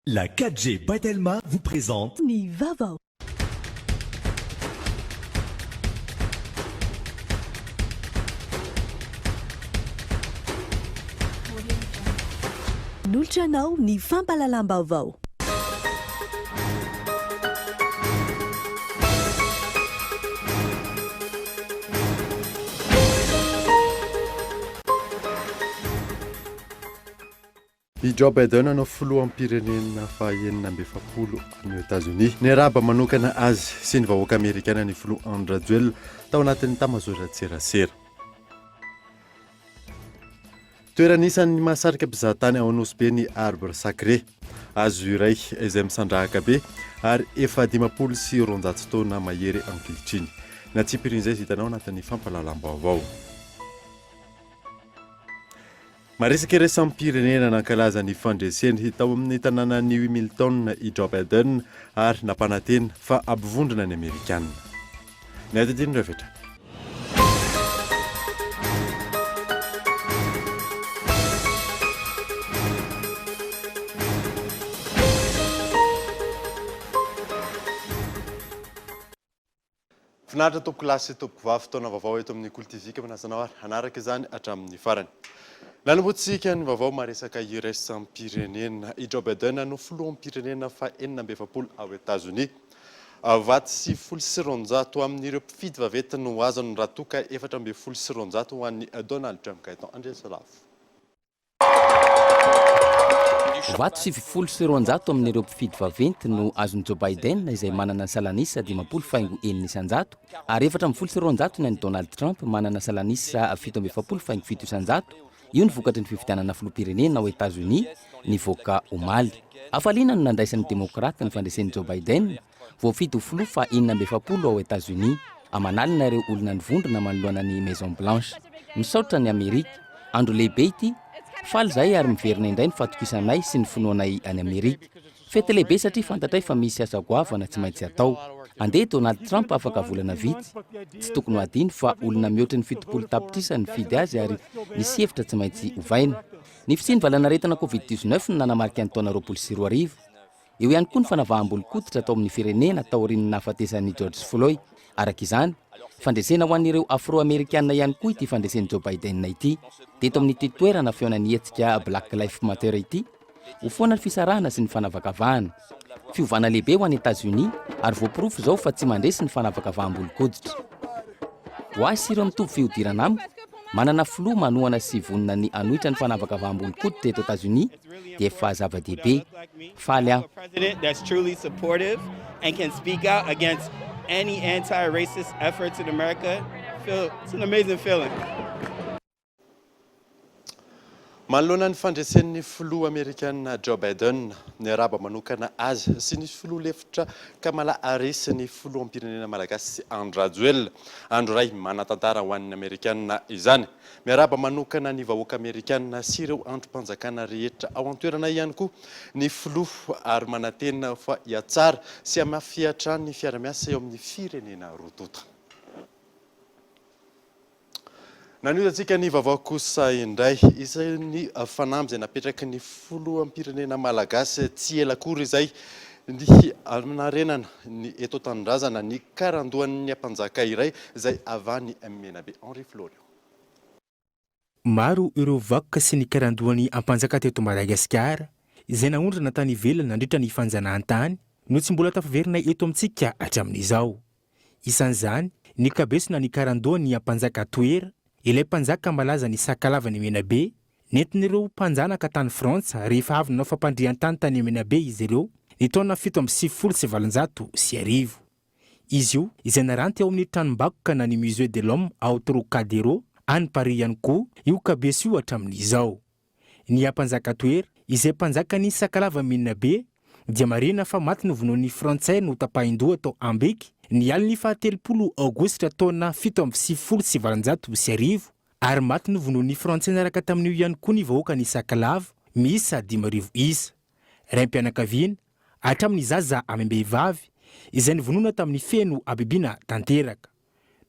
La 4G Batelma vous présente Ni Vava. Nulchanao ni fampalalam-baovao. Joe Biden anao filohampirenena fahaenina amby efapolo any États-Unis niaraba manokana azy sy ny vahoaka amerikana ny filoha Andra Joel tao anatin'ny tamazotran-tserasera. Toeranisan'ny mahasarika mpizahatany ao Anosy ny Arbre Sacré azo iray izay misandrahaka be ary efa 56 taona mahery ankehitriny. Natsipirin'izay hitanao anatin'ny fampalalam-baovao. Maresaka iraisam-pirenena nankalaza ny fandreseny tao amin'ny tanàna New Milton i Joe Biden ary nampanantena fa ampivondrona ny Amerikanina. Ny adidiny revatra. Finaritra tompoko lasy tompoko vavy taona vaovao eto amin'ny Kultivika manazanao ary hanaraka izany hatramin'ny farany. Nanombotsika ny vaovao maresaka iraisam-pirenena i Joe Biden no filoham-pirenena fahaenina amby efapolo ao États-Unis. Vaty sy 76 amin'ireo mpifidy vaventy no azony raha toka 4.76 ho an'ny Donald Trump ka eto Andresalavo. Vato sy 76 amin'ireo mpifidy vaventy no azony Joe Biden izay manana salanisa 50.1 ary 4.76 ny Donald Trump manana salanisa 7.7 io ny vokatry ny fifidianana filoham-pirenena ao États-Unis nivoaka omaly. Afaliana no nandraisan'ny demokrata ny fandresen'i Joe Biden voafidy ho filoha fahaenina amby efapolo ao États-Unis. Amanalina ireo olona nivondrona manoloana ny Maison Blanche. Misaotra ny Amerika, andro lehibe ity, faly zay ary miverina indray ny fatokisanay sy ny finoanay any Amerika. Fety lehibe satria fantatray fa misy asa goavana tsy maintsy atao. Andeha Donald Trump afaka volana vitsy. Tsy tokony ho adino fa olona mihoatra ny 70 tapitrisa ny fidy azy ary nisy hevitra tsy maintsy ovaina. Ny fisiany valanaretana COVID-19 no nanamarika ny taona 2020. Eo ihany koa ny fanavaham-bolo-koditra atao amin'ny firenena taorian'ny nahafatesan'ny George Floyd. Araka izany, fandresena ho an'ireo afro-amerikanina ihany koa ity fandresen'i Joe Biden ity. Teto amin'ity toerana feonany hetsika Black Lives Matter ity, ho foana ny fisarahana sy ny fanavakavahana. Fiovana lehibe ho an'ny États-Unis ary voaporofo zao fa tsy mandresy ny fanavakavaham-bolo-koditra. Ho azy ireo mitovy fihodirana amiko, manana filoha manohana sy vonona ny anohitra ny fanavakavaham-bolo-koditra eto États-Unis dia efa zava-dehibe. Faly aho. That's truly supportive and can speak out against any anti-racist efforts in America. It's an amazing feeling. Manoloana ny fandresen'ny filoha Amerikanina Joe Biden niaraba manokana azy sy ny filoha lefitra Kamala Harris ny filoham-pirenena malagasy Andra Joel. Andro ray manatantara ho an'ny Amerikanina izany. Miaraba manokana ny vahoaka Amerikanina sy ireo androm-panjakana rehetra ao an-toerana ihany koa ny filoha ary manantena fa hiatsara sy hamafiatra ny fiara-miasa eo amin'ny firenena rotota. Naniotantsika ny vaovao kosa indray isan'ny fanamby izay napetraky ny filoham-pirenena malagasy tsy ela akory izay ny narenana ny eto Tanindrazana ny karandoan'ny mpanjaka iray izay avany Menabe Henri Florio. Maro ireo vakoka sy ny karandoan'ny mpanjaka teto Madagasikara izay naondrana tany ivelany nandritra ny fanjanahantany no tsy mbola tafaverina eto amintsika hatramin'izao. Isan'izany ny kabesona ny karandoan'ny mpanjaka toera ilay mpanjaka malaza ny Sakalavany Menabe, nentin'ireo mpanjanaka tany Frantsa rehefa avy nanao fampandrihan-tany tany Menabe izy ireo ny taona 1770 Izy io izay naranty ao amin'ny tranom-bakoka na ny Musée de l'Homme ao Trocadéro any Paris ihany koa io kabesy io hatramin'izao. Ny mpanjaka toera izay mpanjaka ny Sakalavany Menabe dia marina fa maty no vonoan'ny Frantsay no tapahin-doha tao Ambeky ny aliny 30 Aogositra taona 1770 ary maty no vonoan'ny Frantsay naraka tamin'io ihany koa ny vahoaka ny Sakalava miisa 5,000 isa. Raim-pianakaviana hatramin'ny zaza amam-behivavy izay nivonona tamin'ny feno abibiana tanteraka.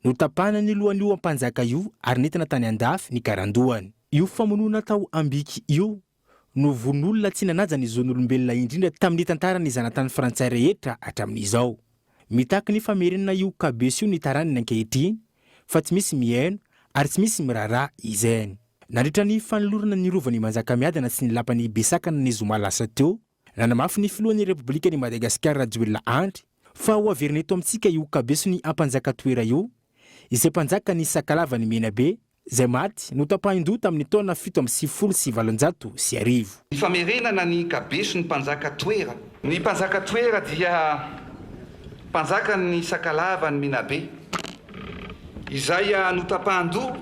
No tapahana ny lohan'io mpanjaka io ary nentina tany andafy ny karandoany. Io famonoana tao Ambiky io no von'olona tsy nanaja ny zon'olombelona indrindra tamin'ny tantarany zanatany frantsay rehetra hatramin'izao. Mitaky ny famerenana io kabesy io ny taraniny ankehitriny fa tsy misy mihaino ary tsy misy miraharaha izany. Nandritra ny fanolorana ny rovan'ny Manjakamiadana sy ny lapany Besakana ny zoma lasa teo, nanamafy ny filohan'ny Repoblika ny Madagasikara Rajoelina Andry fa ho averina eto amintsika io kabesy ny ampanjaka toera io, izay mpanjaka ny Sakalava ny Menabe, izay maty no tapahin-doha tamin'ny taona 1770. Ny famerenana ny kabesy ny mpanjaka toera. Ny mpanjaka toera dia mpanjaka ny Sakalava ny Menabe, izay notapahan-doha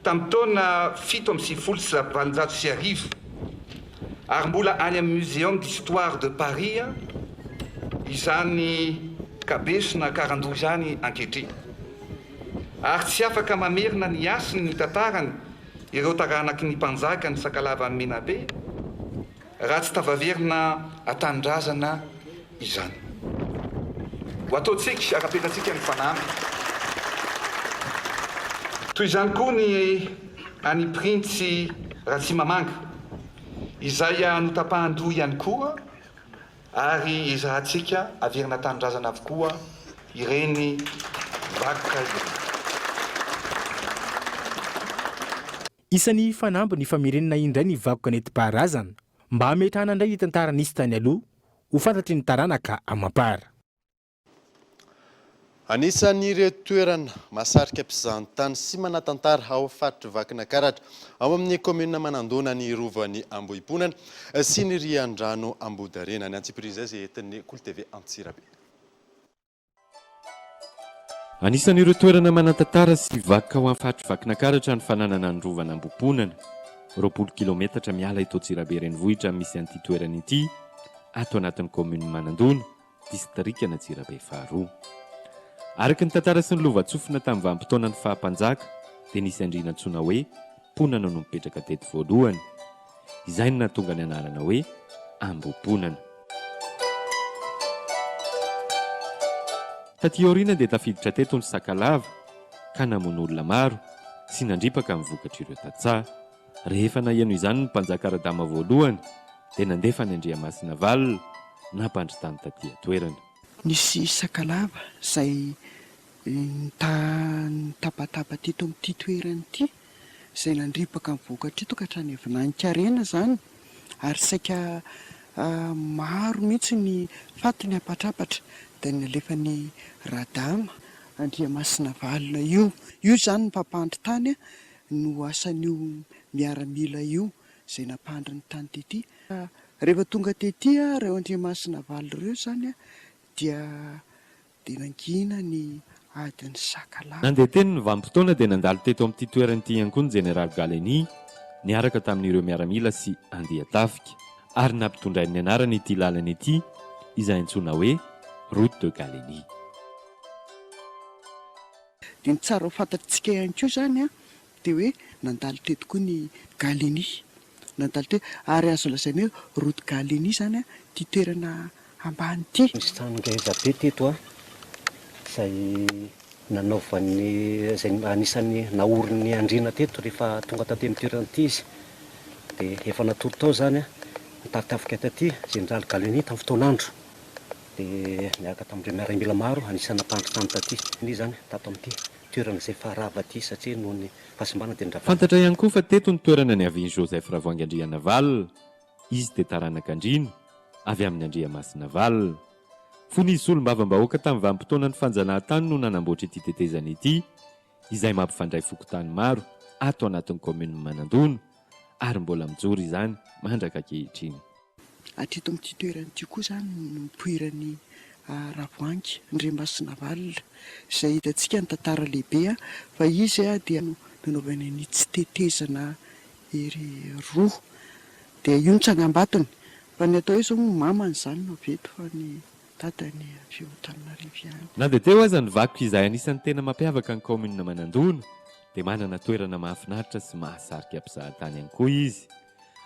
tamin'ny taona 1770 ary mbola any amin'ny Muséum d'Histoire de Paris izany kabesy na karandoha izany ankehitriny. Ary tsy afaka mamerina ny asiny ny tantarany ireo taranaky ny mpanjaka ny Sakalava ny Menabe raha tsy tavaverina atandrazana izany. Ho ataontsika arapetantsika ny fanampy. Toy izany koa ny any Printsy Ratsimamanga izay notapahan-doha ihany koa ary izahantsika averina tanindrazana avokoa ireny vakoka ireny. Isan'ny fanamby ny famerenana indray ny vakoka nentim-paharazana mba hametrahana indray ny tantara nisy tany aloha ho fantatry ny taranaka amam-para. Anisan'ireo toerana masarika mpizahatany sy manatantara ao faritry vakina karatra ao amin'ny komuna Manandona ny rovan'ny Ambohiponana sy ny rian-drano Ambodarena. Ny antsipiriza izay entin'ny Kolo TV Antsirabe. Anisan'ireo toerana manatantara sy vakoka ao amin'ny faritry vakina karatra ny fananana ny rovan'ny Ambohiponana. 20 kilometatra miala ito Antsirabe renivohitra misy an'ity toerana ity ato anatin'ny komuna Manandona, distrikana Antsirabe faharoa. Araka ny tantara sy ny lovatsofina tamin'ny vanim-potoana ny fahampanjaka dia nisy andriana antsoina hoe Ponana no mipetraka teto voalohany. Izay no nahatonga ny anarana hoe Ambohiponana. Taty aoriana dia tafiditra teto ny Sakalava ka namono olona maro sy nandripaka amin'ny vokatra ireo tantsaha. Rehefa naheno izany ny mpanjaka Radama voalohany dia nandefa ny Andriamasina Valina nampandritany taty toerana. Nisy Sakalava izay tapatapa teto amin'ity toerana ity, izay nandripaka amin'ny vokatra ito ka hatrany Vinankarena izany, ary saika maro mihitsy ny faty ny apatrapatra dia nalefa ny Radama Andriamasina Valina io izany ny mpampandry tany no asan'io miaramila io izay nampandry ny tany tety. Rehefa tonga tety ireo Andriamasina Valina ireo izany dia nangina ny adin'ny Sakalava. Nandeha teny ny vanim-potoana dia nandalo teto amin'ity toerana ity ihany koa ny General Galeny niaraka tamin'ireo miaramila sy andian-tafika ary nampitondray ny anarana ity lalana ity izay antsoina hoe Route de Galeny. Dia ny tsara ho fantatritsika ihany koa izany dia hoe nandalo teto koa ny Galeny. Nandalo teto ary azo lazaina hoe Route Galeny izany ity toerana ambany ity. Misy trano ngeza be teto izay nanaovan'ny izay anisan'ny naorin'ny andriana teto rehefa tonga taty amin'ny toerana ity izy. Dia efa natoro tao izany nitatafika taty General Galeny tamin'ny fotoan'andro. Dia niaraka tamin'ireo miaramila maro anisan'ny nampandry tany taty. Ny izany tato amin'ity toerana izay faharava ity satria noho ny fahasimbanana dia ndrava. Fantatra ihany koa fa teto ny toerana ny avian'i Joseph Ravoahangy Andriana Valina. Izy dia taranaka andriana avy amin'ny Andriamasina Valina. Fony izy solombavam-bahoaka tamin'ny vanim-potoana ny fanjanahantany no nanamboatra ity tetezana ity, izay mampifandray fokontany maro ato anatin'ny komuna Manandona ary mbola mijoro izany mandraka ankehitriny. Atrito amin'ity toerana ity koa izany no nipoiran'ny Ravoahangy Andriamasina Valina izay hitantsika ny tantara lehibe fa izy dia nanaovana ny tsy tetezana ery roa dia io ny tsangambatony. Fa ny atao hoe izao mamany izany no veto fa ny dadany avy eo Antananarivo ihany. Na dia teo aza ny vakoka izay anisan'ny tena mampiavaka ny komuna Manandona dia manana toerana mahafinaritra sy mahasarika mpizahatany ihany koa izy.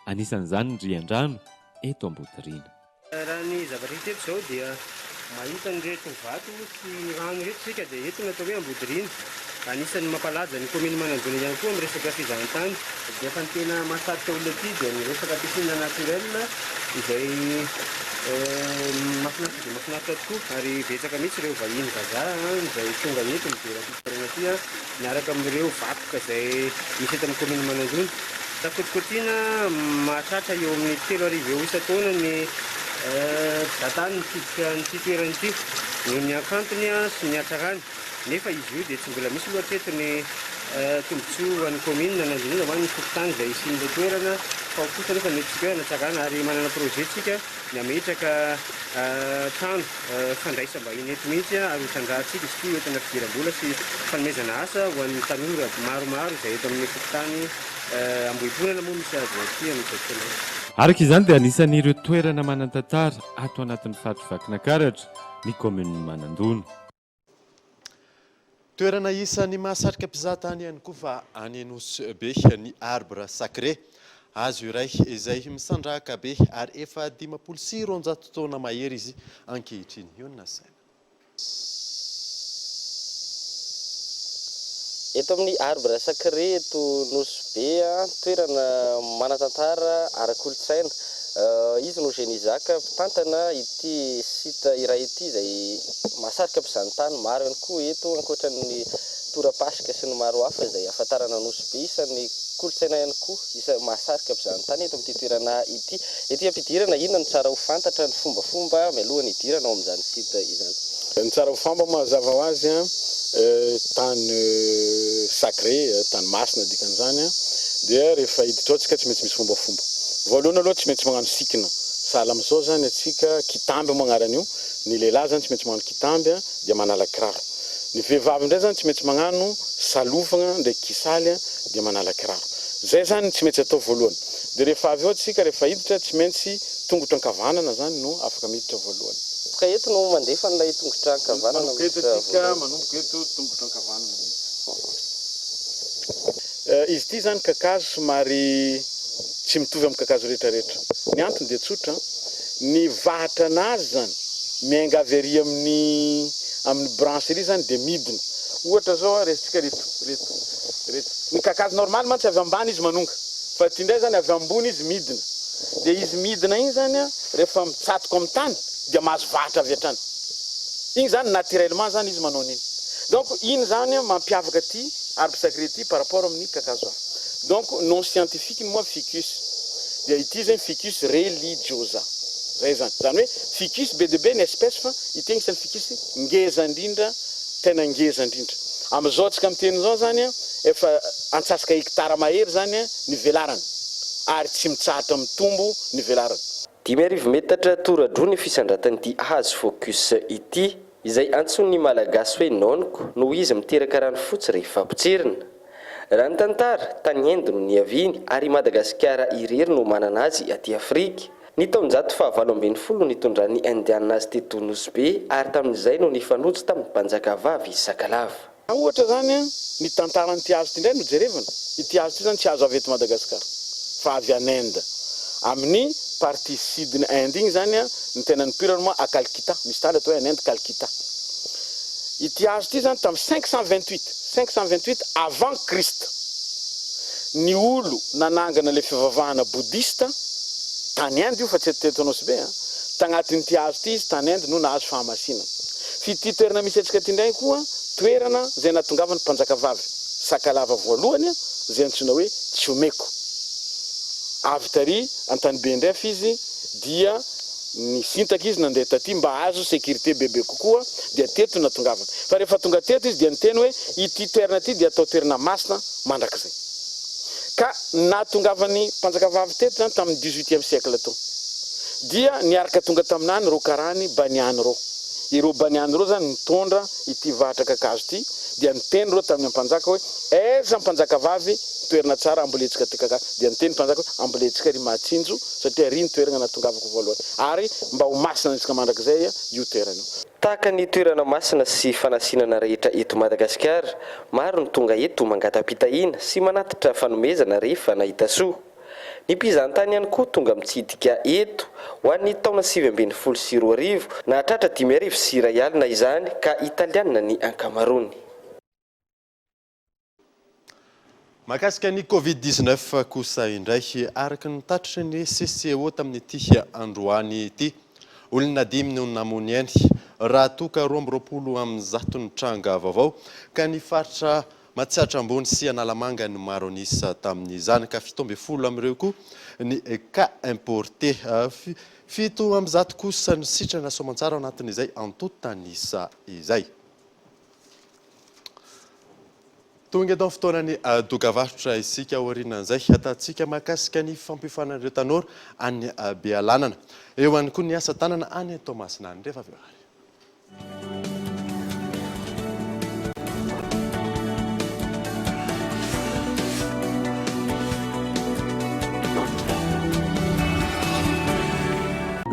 Anisan'izany ny rian-drano eto Ambohidarena. Raha ny zavatra hita eto izao dia mahita nyreto vato sy ny rano reto sika dia eto natao hoe ambodiriny anisan'ny mampalaza ny commune Manandona ihany koa amin'ny resaka fizahantany dia efa ny tena mahasarika olona aty dia ny resaka piscine naturel izay mahafinaritra dia mahafinaritra tokoa ary betsaka mihitsy ireo vahiny vazaha izay tonga eto miveratoerana aty miaraka amin'ireo vakoka izay misy eto amin'ny commune Manandona. Takotsikotsiana mahatratra eo amin'ny 3 arivo eo isa-taona ny mpizahatany mitsidika nyity toerana ity noho ny akantony sy ny hatsarany nefa izy io dia tsy mbola misy loatra eto ny tombontsoa an'ny commune nanandiniana ho an'ny fokotany izay isin'ilay toerana fa kosa nefa netsika hoe hanatsarana ary manana projet tsika ny ametraka trano fandraisam-bahiny eto mihitsy ary hotrandrahantsika izy ity entina fidiram-bola sy fanomezana asa ho an'ny tanora maromaro izay eto amin'ny fokotany ambohiponana moa misy azy aty amin'izao. Araka izany dia anisan'ireo toerana manan-tantara ato anatin'ny fahatovakinankaratra ny commune Manandona. Toerana isan'ny mahasarika mpizahatany ihany koa fa any Anosy-be ny arbre sacré hazo iray izay misandrahaka be ary efa 590 taona mahery izy ankehitriny. Ionona saina. Eto amin'ny arbre sacré eto Anosy-be toerana manan-tantara ara-kolontsaina izy no Génie Jacques mpitantana ity sita iray ity izay mahasarika mpizahatany maro ihany koa eto ankoatran'ny torapasika sy ny maro hafa izay ahafantarana Anosy-be isan'ny kolontsaina ihany koa isa mahasarika mpizahatany eto amin'ity toerana ity. Ety ampidirana inona no tsara ho fantatra ny fombafomba mialohan'ny hidirana ao amin'izany sita izany. Ny tsara ho famba mazava ho azy tany sacré tany masina dikan'izany dia rehefa hiditra ao tsika tsy maintsy misy fombafomba. Voalohany aloha tsy maintsy magnano sikina sahala amin'izao zany atsika kitamby magnarana io ny lehilahy zany tsy maintsy magnano kitamby dia manala kiraro. Ny vehivavy indray zany tsy maintsy magnano salovagna ndraiky kisaly dia manala kiraro. Zay zany tsy maintsy atao voalohany. Dia rehefa avy eo atsika rehefa hiditra tsy maintsy tongotra ankavanana zany no afaka miditra voalohany. Ka eto no mandefa n'ilay tongotra ankavanana. Manomboka eto atsika manomboka eto tongotra ankavanana. Izy ity zany kakazo somary tsy mitovy amin'ny kakazo rehetrarehetra. Ny antony dia tsotra ny vahatra anazy zany miainga avy amin'ny brancherie zany dia midina. Ohatra zao resitsika reto. Ny kakazo normal mantsy avy ambany izy manonga fa ty indray zany avy ambony izy midina. Dia izy midina iny zany rehefa mitsatoka amin'ny tany dia mahazo vahatra avy hatrany. Igny zany naturellement zany izy manao an'iny. Donc iny zany mampiavaka ty arbre sacré ty par rapport amin'ny kakazo hafa. Donc non scientifique moa ficus. Dia ity zany ficus religiosa. Zay zany. Zany hoe ficus be dia be ny espèce fa ity isan'ny ficus ngeza indrindra, tena ngeza indrindra. Amin'izao tsika miteny zao zany efa antsasaka hektara mahery zany ny velarany ary tsy mitsahatra mitombo ny velarany. 5 metatra toradroa ny fisandratan'ity hazo focus ity izay antsoin'ny malagasy hoe nonoko noho izy miteraka rano fotsy rehefa potsirina. Raha ny tantara tany Inde no niaviany ary Madagasikara irery no manana azy aty Afrika. Ny taonjato fahavalo ambin'ny folo nitondran'ny Indiana azy teto Anosy-be ary tamin'izay no nifanojo tamin'ny mpanjaka vavy Sakalava. Ohatra zany ny tantaran'ity hazo ity indray no jerevana. Ity hazo ity zany tsy hazo avy eto Madagasikara fa avy any Inde. Amin'ny partie sud ny Inde igny zany ny tena nipirana moa a Calcutta, misy tany atao hoe any Inde Calcutta. Ity hazo ity zany tamin'ny 528 avant Christ. Ny olo nanangana le fivavahana boudista tany Inde io fa tsy teto Anosy-be tagnatin'ity hazo ity izy tany Inde no nahazo fahamasinana. Fity toerana misy antsika ty ndray koa toerana zay natongavany mpanjaka vavy Sakalava voalohany zay antsoina hoe Tshomeko. Avy tary Antanibe ndrefa izy dia ny sintaka izy nandeha taty mba azo sécurité bebe kokoa dia teto natongavana. Fa rehefa tonga teto izy dia niteny hoe ity toerana ity dia atao toerana masina mandrakizay. Ka natongavany mpanjaka vavy teto zany tamin'ny 18e siècle tao. Dia niaraka tonga taminany rô karany Baniany rô. Ireo Baniany rô zany nitondra ity vahatra kakazo ity dia niteny rô tamin'ny mpanjaka hoe aiza mpanjaka vavy toerana tsara amboletsika ty kakazo. Dia niteny mpanjaka hoe amboletsika ry Mahatsinjo satria ry ny toerana natongavako voalohany. Ary mba ho masina antsika mandrakizay io toerana io. Tahaka ny toerana masina sy fanasinana rehetra eto Madagasikara, maro ny tonga eto mangatapitahina sy manatitra fanomezana rehefa nahita soa. Ny mpizahantany ihany koa tonga mitsidika eto ho an'ny taona 2024 nahatratra 5,000 alina izany ka italiana ny ankamaroany. Mahakasika ny Covid-19 kosa indray araka ny tatitry ny CCO tamin'ity androany ity olona 5 no namoniany raha toka 20 ny tranga vaovao ka ny faritra Matsiatra Ambony sy Analamanga ny maro anisa tamin'izany ka 70 amin'ireo koa ny cas importé 7 am'zato kosa ny sitrana soamantsara anatin'izay antotanisa izay. Tonga eto fotoanany dokavarotra isika aorianan'izay atatsika mahakasika ny fampifanan'ireo tanora any Bealanana. Eo ihany koa ny asa tanana any Toamasina rehefa avy eo.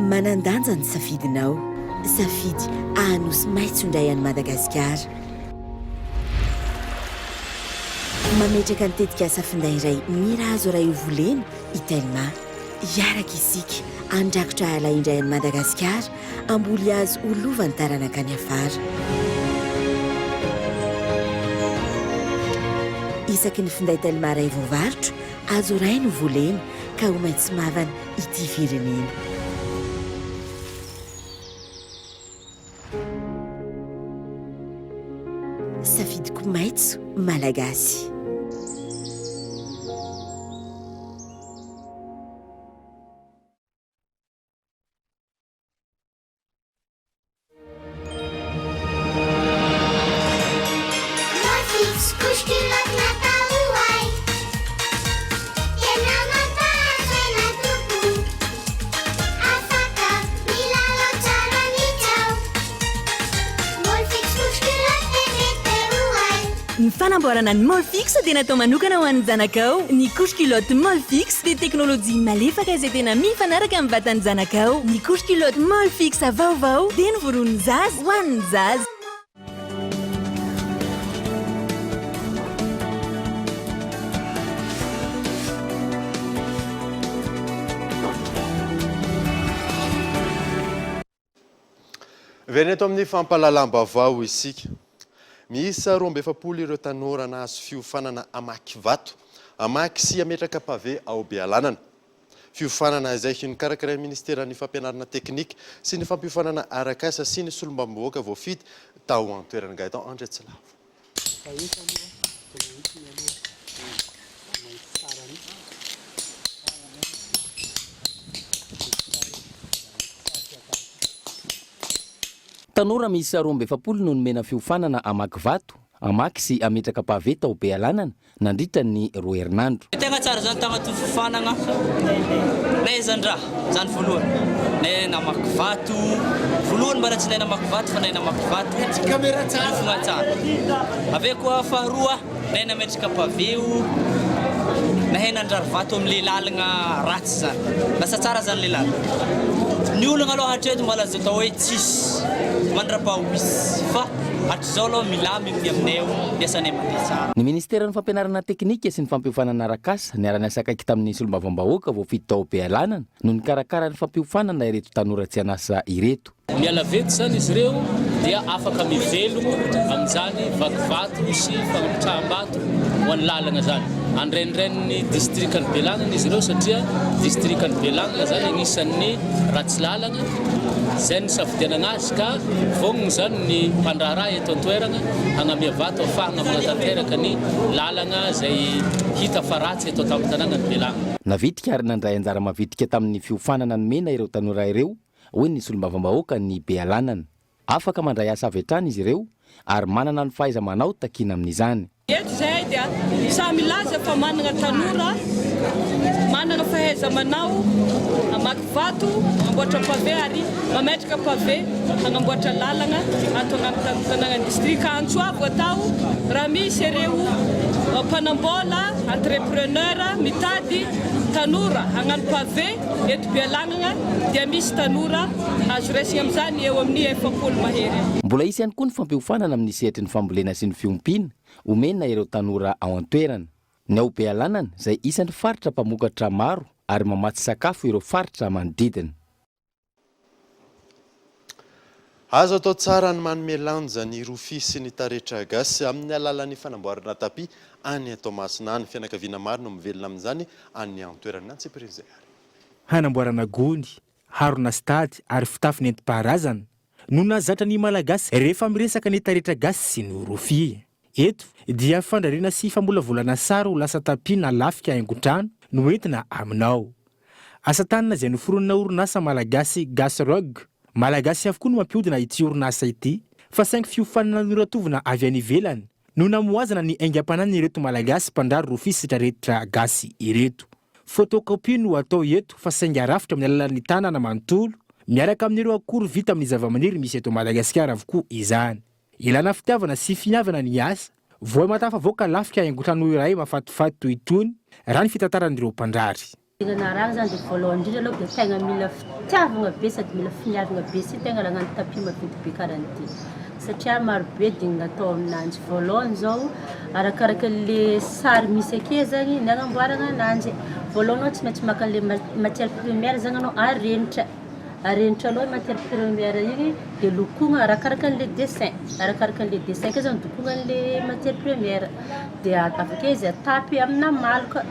Manandanja ny safidinao, safidy anosy maitso indray any Madagasikara. Mametraka ny tetika asa finday iray mirazo iray ho volena Itelma. Iaraka isika andrakotra ala indray any Madagasikara, amboly azo ho lovany taranaka any afara. Isaky ny finday Itelma iray voavarotra, azo iray no volena ka ho maitso mavana ity firenena. Safidiko maitso malagasy. Ny fanamboarana ny Molfix dia natao manokana ho an'ny zanakao. Ny couche culotte Molfix dia teknôlôjia malefaka izay tena mifanaraka amin'ny vatan'ny zanakao. Ny couche culotte Molfix vaovao dia novoron'ny zaza ho an'ny zaza. Veneto amin'ny fampalalam-baovao isika. Miisa 270 ireo tanora nahazo fiofanana Amakivato, amaky sy ametraka pavé ao Bealanana. Fiofanana izay nikarakara ministera ny fampianarana teknika sy ny fampiofanana arak'asa sy ny solombambahoaka voafidy tao an-toerana Gaëtan Andretsilavo. Tanora miisa 270 no nomena fiofanana Amakivato, amaky sy ametraka pavé tao Bealanana nandritra ny ro herinandro. Tegna tsara zany tagnaty fifanana naizandraha zany voalohany nay Amakivato voalohany mba raha tsy nay Amakivato fa nay Amakivato caméra tsara fogna tsara. Aveo koa faharoa nay nametraka pavé nahay nandrary vato amin'ny lalagna ratsy zany. Lasa tsara zany le lalagna. Ny olagna aloha hatreto malaza atao hoe tsisy mandrapahoisy fa hatrizao aloha milamigny aminay mpiasanay mandeha tsara. Ny ministera ny fampianarana teknika sy ny fampiofanana arak'asa niara-niasa akaiky tamin'ny solombavambahoaka voafidy tao Bealanana no nikarakara ny fampiofanana ireto tanora tsy anasa ireto. Miala vety zany izy ireo dia afaka mivelogno amin'izany vakivato sy fanapitraham-bato ho an'ny lalagna zany. Andraindrain'ny distriktan'ny Bealanana izy ireo satria distriktan'ny Bealanana zany agnisan'ny ratsy lalagna. Zay ny safidianana azy ka vognogno zany ny mpandraharaha eto an-toerana hagnamia vato ahafahana manatanteraka ny lalagna zay hita fa ratsy eto an-tampon-tanànan'ny Bealanana. Navitika ary nandray anjara mavitika tamin'ny fiofanana nomena ireo tanora ireo hoe ny solombavambahoaka ny Bealanana. Afaka mandray asa avy hatrany izy ireo ary manana ny fahaiza-manao takina amin'izany. Eto zay dia samy laza fa manana tanora, manana fahaiza-manao, Amakivato, manamboatra pavé ary mametraka pavé, manamboatra lalagna ato agnaty tanàna district Antsoavo atao raha misy ireo mpanambola, entrepreneur mitady tanora hagnano pavé eto Bealanana dia misy tanora azo raisina amin'izany eo amin'ny 700 mahery. Mbola isy ihany koa ny fampiofanana amin'ny sehatry ny fambolena sy ny fiompiana omena ireo tanora ao an-toerana. Ny ao Bealanana izay isan'ny faritra mpamokatra maro ary mamatsy sakafo ireo faritra manodidina. Azo atao tsara ny manome lanja ny rofia sy ny taretra gasy amin'ny alalan'ny fanamboarana tapia any Toamasina any. Fianakaviana maro no mivelona amin'izany any an-toerana Antsipirinizay. Hanamboarana gony, harona stady ary fitafy nentim-paharazana no nahazatra ny malagasy rehefa miresaka ny taretra gasy sy ny rofia. Eto dia fandrariana sy famolavolana sara ho lasa tapia na lafika haingon-trano no entina aminao. Asa tanana izay noforonina orinasa malagasy Gasrog. Malagasy avokoa no mampiodina ity orinasa ity fa saingy fiofanana noratovina avy any ivelany no namoazana ny aingam-panany ireto malagasy mpandrary rofia sy taretra gasy ireto. Fotokopia no atao eto fa saingy arafitra amin'ny alalan'ny tanana manontolo miaraka amin'ireo akora vita amin'ny zavamaniry misy eto Madagasikara avokoa izany. Ilana fitiavana sy finiavana ny asa voa matafavoaka lafika haingon-trano iray mafatifaty toy itony raha ny fitantaran'ireo mpandrary. Raha zany dia voalohany indrindra aloha dia tegna mila fitiavana be sady mila finiavana be sy tegna raha hagnano tapia maventy be karan'ity satria maro be digna atao aminanjy. Voalohany zao arakaraka le sary misy ake zany ny agnamboarana ananjy. Voalohany anao tsy maintsy maka le matière première zany anao arenitra aloha matière première igny dia lokogna arakaraka le dessin ke zany dokogna le matière première dia avake izy atapy amina maloka.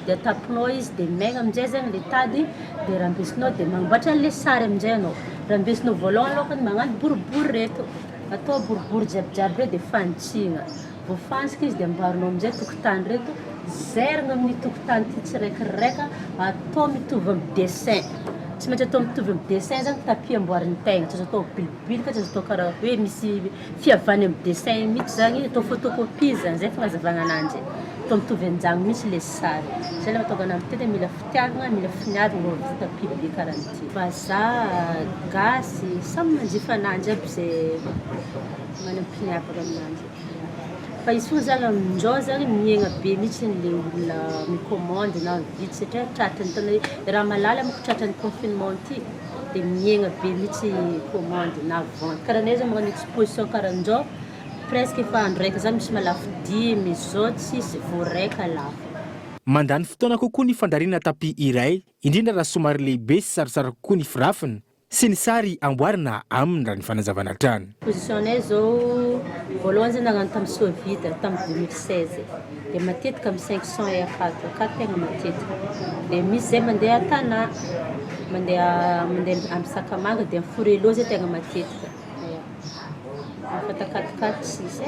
Dia tapinao izy dia maigna amin'izay zany le tady dia rambesinao dia magnamboatra an'le sary amin'izay anao. Rambesinao voalohany alohany magnano boribory reto, atao boribory jiabijiaby reo dia fantsina. Vao fantsika izy dia ambarinao amin'izay tokotany reto, zerigna amin'ny tokotany ity tsiraikiraika atao mitovy amin'ny dessin. Tsy maintsy atao mitovy amin'ny dessin zany tapia amboarin'ny tegna, tsy azo atao bilibilika, tsy azo atao karaha hoe misy fiavany amin'ny dessin mihitsy zany, atao photocopie zany, zay fagnazavana ananjy. Atao mitovy anjagny mihitsy le sary. Zay le mahatonga anao amin'ity dia mila fitiavana, mila finiavana vao vita tapia be karan'ity. Vazaha, gasy, samy manjifa ananjy aby zay manam-piniavana aminanjy. Fa izy foana zany amin'izao zany miaigna be mihitsy le olona mikomandy na mividy satria tratrany tena raha malala manko tratran'ny confinement ity dia miaigna be mihitsy commande na vente. Karahanay zao magnano exposition karahan'izao presque efa andro raika zany misy malafo 10 zao tsisy vao raika lafo. Mandany fotoana kokoa ny fandrariana tapia iray indrindra raha somary lehibe sy sarasara kokoa ny firafiny sy ny sary amboarina aminy raha ny fanazavana trano. Positionné zao voalohany zany nagnano tamin'ny Sovita tamin'ny 2016 dia matetika amin'ny 500 et 4 tegna matetika. Dia misy zay mandeha Tana, mandeha amin'ny Sakamanga dia amin'ny Forelo zay tegna matetika. Fata 4 6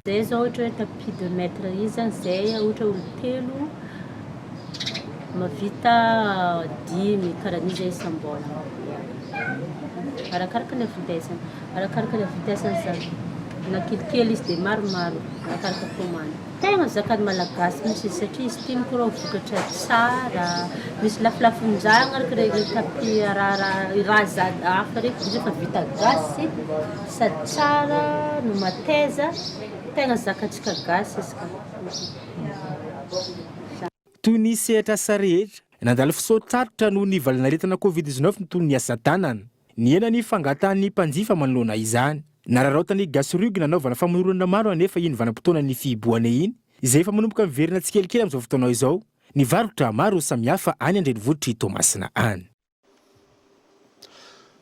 zay zao ohatra hoe tapis de mètre izy zany zay ohatra olo telo mavita 10 karan'izay isam-bolana. Arakaraka ny vitesany zany na kelikely izy dia maromaro arakaraka commande. Tegna zakany malagasy misy satria izy ity moko rao vokatra tsara, misy lafolafon-jagna araka regny tapis raha zady hafa reky izy efa vita gasy sady tsara no mateza, tegna zakantsika gasy izy ka. Toy ny sehatra asa rehetra nandalo fisaotsarotra noho ny valanaretana Covid-19 toy ny asa tanana. Ny ena ny fangatahany mpanjifa manoloana izany. Nararaotany Gasrug nanaovana famonorana maro anefa iny vanam-potoana ny fihiboana iny izay efa manomboka miverina tsikelikely amin'izao fotoana izao ny varotra maro samihafa any an-drenivohitry Toamasina any.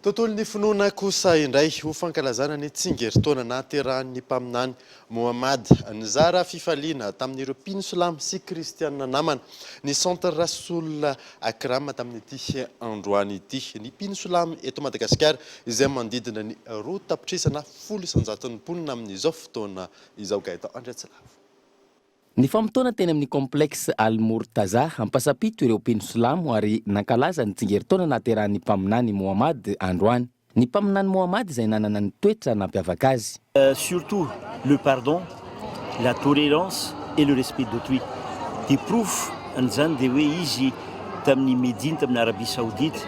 Tontolon'ny finoana kosa indray ho fankalazana ny tsingeritaona naterahan'ny mpaminany Mohamad nizara fifaliana tamin'ireo mpinosolamy sy kristianina namana ny centre Rasoul Akram tamin'ity androany ity. Ny mpinosolamy eto Madagasikara izay mandidina ny roa tapitrisana 100 mponina amin'izao fotoana izao gaeta Andretsilavo. Ny famotona teny amin'ny complexe Al-Murtaza ampasapito ireo mpinosolamo ary nankalaza ny tsingeritaona naterahan'ny mpaminany Mohamad androany. Ny mpaminany Mohamad izay nanana ny toetra nampiavaka azy. Surtout le pardon, la tolérance et le respect d'autrui. Dia proof an'izany dia hoe izy tamin'ny Médine tamin'ny Arabie Saoudite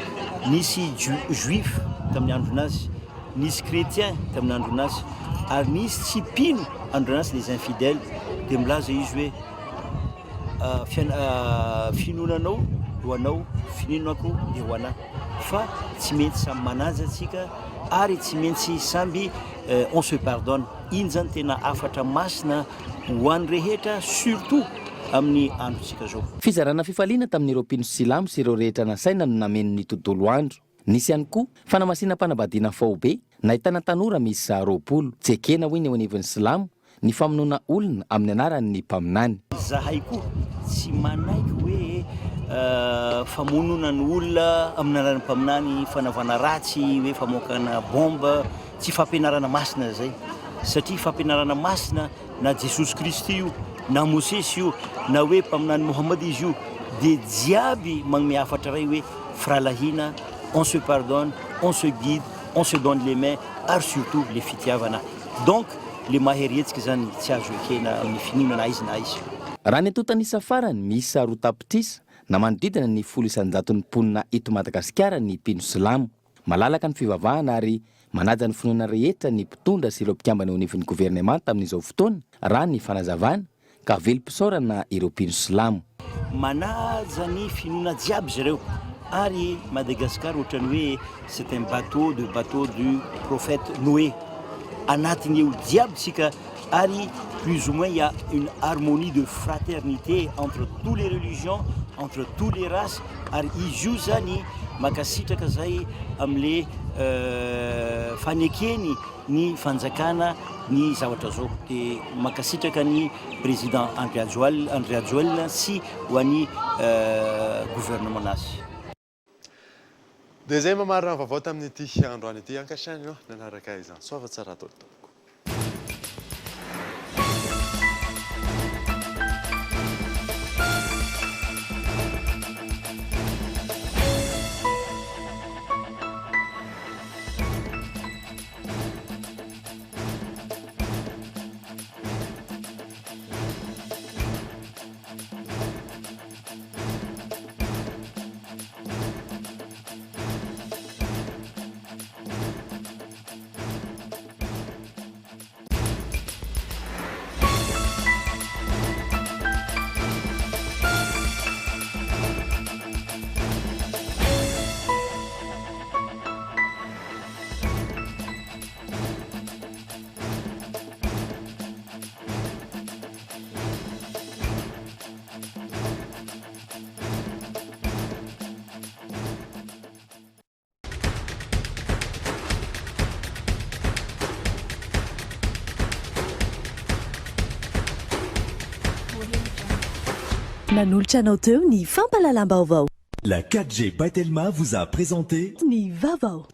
nisy juif tamin'ny andronazy, nisy chrétien tamin'ny andronazy ary nisy tsy mpino andronazy les infidèles. Dia milaza izy hoe finonanao ho anao, fininako dia ho anahy. Fa tsy maintsy samy manaja antsika ary tsy maintsy samby on se pardonne. Iny zany tena afatra masina ho an'ny rehetra surtout amin'ny androntsika zao. Fizarana fifaliana tamin'ireo mpino silamo sy ireo rehetra nasaina no nameno ny tontolo andro. Nisy ihany koa fanamasinam-panambadiana faobe nahitana tanora misy 20 tsy ekena hoy ny eo anivon'ny silamo ny famonoana olona amin'ny anaran'ny mpaminany. Zahay koa tsy manaiky hoe famonona ny olona amin'ny anaran'ny mpaminany, fanaovana ratsy, hoe famokana bomba, tsy fampianarana masina zay. Satria fampianarana masina na Jesosy Kristy io, na Mosesy io, na hoe mpaminany Mohamad izy io, dia jiaby magnome hafatra ray hoe firalahina, on se pardonne, on se guide, on se donne les mains, ary surtout les fitiavana. Donc le maheretsika zany tsy azo ekena amin'ny finoana na izy na izy. Raha ny atotanisa farany misy 10 tapitrisa na manodidina ny 100,000 mponina eto Madagasikara ny mpino silamo. Malalaka ny fivavahana ary manaja ny finoana rehetra ny mpitondra sy ireo mpikambana eo anivon'ny gouvernemanta amin'izao fotoana raha ny fanazavana ka velom-pisaorana ireo mpino silamo. Manaja ny finoana jiaby zareo ary Madagascar ohatrany hoe c'est un bateau du prophète Noé. Anatiny eo diable tsika ary plus ou moins il y a une harmonie de fraternité entre toutes les religions, entre toutes les races, ary izy io zany makasitraka zay am'le fanekeny ny fanjakana ny zavatra zao. De makasitraka ny président André Rajoelina sy ho an'ny gouvernement nazy. Dia zay mamarina ny vaovao tamin'ity androany ity ankasiany nanaraka izany soava tsara atao tompoko. Nanolotra anao teo ny fampalalam-baovao. La 4G Batelma vous a présenté ny vaovao.